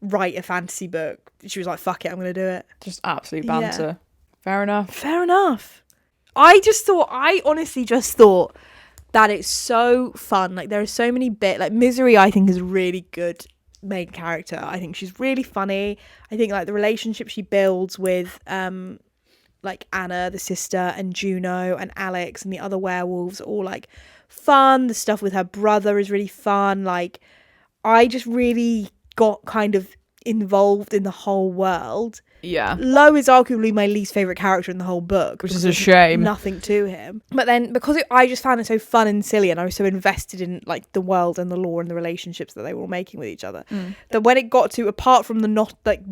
write a fantasy book. She was like, fuck it, I'm going to do it. Just absolute banter. Yeah. Fair enough. I honestly just thought that it's so fun. Like, there are so many bits. Like, Misery, I think, is a really good main character. I think she's really funny. I think, like, the relationship she builds with, like, Anna, the sister, and Juno, and Alex, and the other werewolves are all, like, fun. The stuff with her brother is really fun. Like, I just really got kind of involved in the whole world. Yeah. Lo is arguably my least favourite character in the whole book. Which is a shame. Nothing to him. But then, because I just found it so fun and silly, and I was so invested in like the world and the lore and the relationships that they were all making with each other, that when it got to, apart from the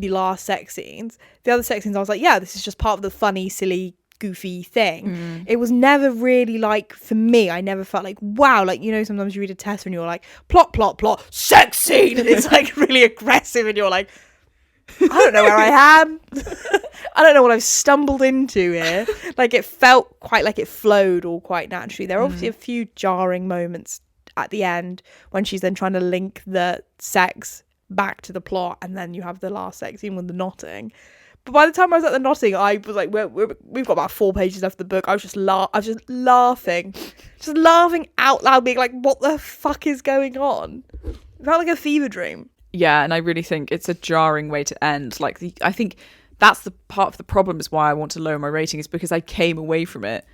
last sex scenes, the other sex scenes, I was like, yeah, this is just part of the funny, silly, goofy thing. It was never really like, for me, I never felt like, wow, like, you know, sometimes you read a test and you're like, plot, sex scene, and it's like really aggressive, and you're like, I don't know where I am. I don't know what I've stumbled into here. Like, it felt quite like it flowed all quite naturally. There are obviously a few jarring moments at the end when she's then trying to link the sex back to the plot, and then you have the last sex scene with the knotting. But by the time I was at the knotting, I was like, we've got about 4 pages left of the book. I was just laughing out loud, being like, what the fuck is going on? It felt like a fever dream. Yeah, and I really think it's a jarring way to end. Like, I think that's the part of the problem is why I want to lower my rating, is because I came away from it,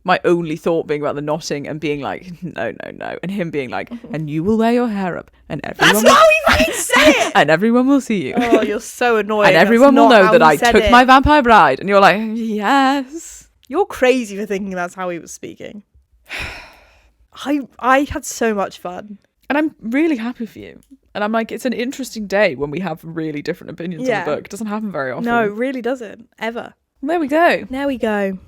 my only thought being about the knotting and being like, no, and him being like, and you will wear your hair up, and everyone That's not how he fucking say it. And everyone will see you. Oh, you're so annoying. And everyone will know that I took my vampire bride, and you're like, yes. You're crazy for thinking that's how he was speaking. I had so much fun, and I'm really happy for you. And I'm like, it's an interesting day when we have really different opinions on the book. It doesn't happen very often. No, it really doesn't. Ever. There we go.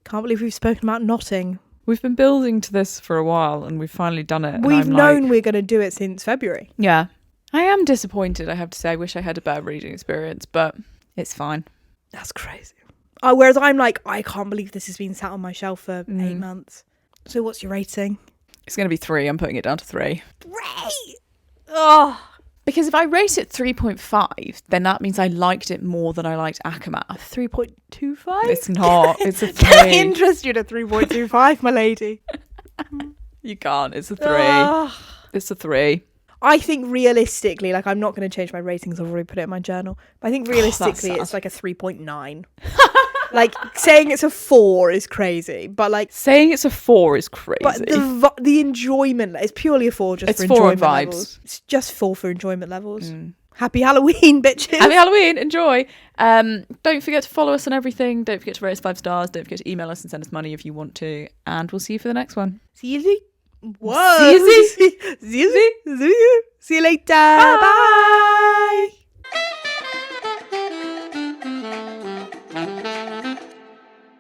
Can't believe we've spoken about knotting. We've been building to this for a while, and we've finally done it. We've known we're going to do it since February. Yeah. I am disappointed, I have to say. I wish I had a better reading experience, but it's fine. That's crazy. Whereas I'm like, I can't believe this has been sat on my shelf for 8 months. So what's your rating? It's going to be 3. I'm putting it down to 3. 3! Oh, because if I rate it 3.5, then that means I liked it more than I liked Akamath. 3.25? It's not. It's a 3. Can I interest you in a 3.25, my lady? You can't. It's a 3. It's a 3. I think realistically, like, I'm not going to change my ratings. I've already put it in my journal. But I think realistically, it's like a 3.9. Like, saying it's a 4 is crazy, but like saying it's a 4 is crazy. But the enjoyment is purely a 4 just it's for enjoyment 4 levels. It's just 4 for enjoyment levels. Happy Halloween, bitches! Happy Halloween! Enjoy. Don't forget to follow us on everything. Don't forget to rate us 5 stars. Don't forget to email us and send us money if you want to. And we'll see you for the next one. See you later. Bye.